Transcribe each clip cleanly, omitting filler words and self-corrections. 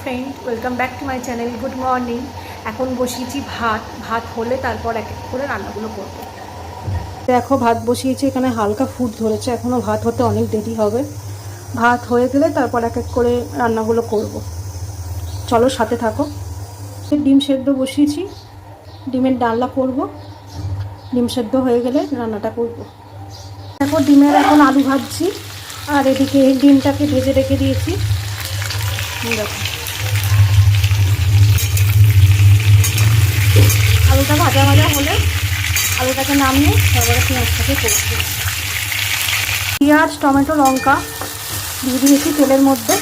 Friend, welcome back to my channel. Good morning. এখন বসিয়েছি ভাত হলে তারপর এক এক করে রান্নাগুলো করবো। দেখো ভাত বসিয়েছি, এখানে হালকা ফুট ধরেছে, এখনও ভাত হতে অনেক দেরি হবে। ভাত হয়ে গেলে তারপর এক এক করে রান্নাগুলো করব। চলো সাথে থাকো। ডিম সেদ্ধ বসিয়েছি, ডিমের ডালনা করব। ডিম সেদ্ধ হয়ে গেলে রান্নাটা করব। দেখো ডিমের এখন আলু ভাজছি, আর এদিকে ডিমটাকে ভেজে রেখে দিয়েছি। দেখো আলুটা ভাজা ভাজা হলে আলুটাকে নামিয়ে তারপরে পেঁয়াজটাকে করছি। পেঁয়াজ, টমেটো, লঙ্কা দিয়ে দিয়েছি তেলের মধ্যে,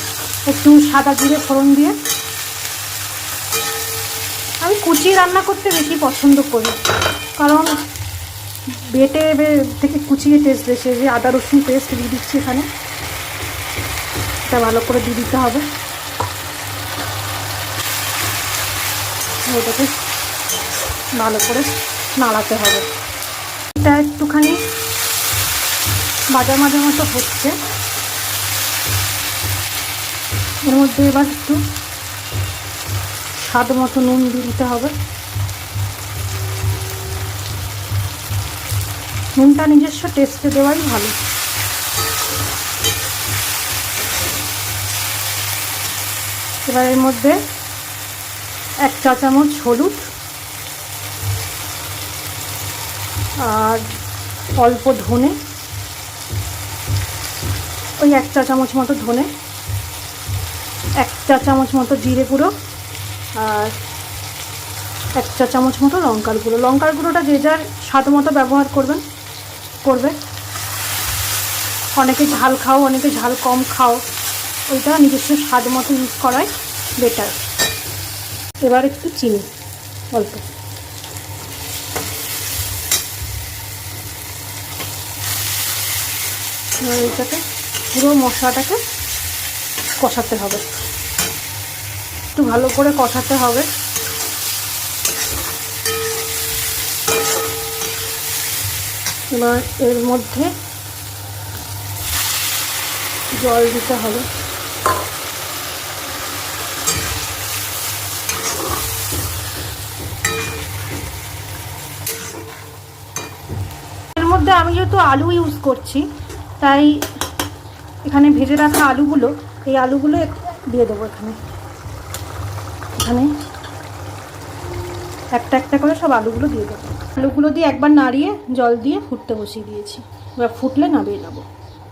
একটু সাদা জিরে ফোড়ন দিয়ে। আমি কুচিয়ে রান্না করতে বেশি পছন্দ করি, কারণ বেটে থেকে কুচিয়ে টেস্ট বেশি। যে আদা রসুন পেস্ট দিয়ে দিচ্ছি এখানে, এটা ভালো করে দিয়ে দিতে হবে। এটাকে ভালো করে নাড়াতে হবে। এটা একটুখানি ভাজা ভাজা মতো হচ্ছে, এর মধ্যে এবার একটু স্বাদ মতো নুন দিয়ে দিতে হবে। নুনটা নিজস্ব টেস্টে দেওয়াই ভালো। এবার এর মধ্যে 1 চা চামচ হলুদ আর অল্প ধনে, ওই 1 চা চামচ মতো ধনে, 1 চা চামচ মতো জিরে গুঁড়ো, আর 1 চা চামচ মতো লঙ্কার গুঁড়ো। লঙ্কার গুঁড়োটা যে যার স্বাদ মতো ব্যবহার করবে। অনেকে ঝাল খাও, অনেকে ঝাল কম খাও, ওইটা নিজস্ব স্বাদ মতো ইউজ করাই বেটার। এবার একটু চিনি অল্প। এবার এইটাকে পুরো মশলাটাকে কষাতে হবে, একটু ভালো করে কষাতে হবে। এবার এর মধ্যে জল দিতে হবে। এর মধ্যে আমি যেহেতু আলু ইউজ করছি, তাই এখানে ভেজে রাখা আলুগুলো, এই আলুগুলো দিয়ে দেবো। এখানে একটা একটা করে সব আলুগুলো দিয়ে দেবো। আলুগুলো দিয়ে একবার নাড়িয়ে জল দিয়ে ফুটতে বসিয়ে দিয়েছি। এবার ফুটলে নামিয়ে নেবো।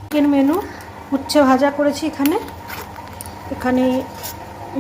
চিকেন মেনু উচ্ছে ভাজা করেছি। এখানে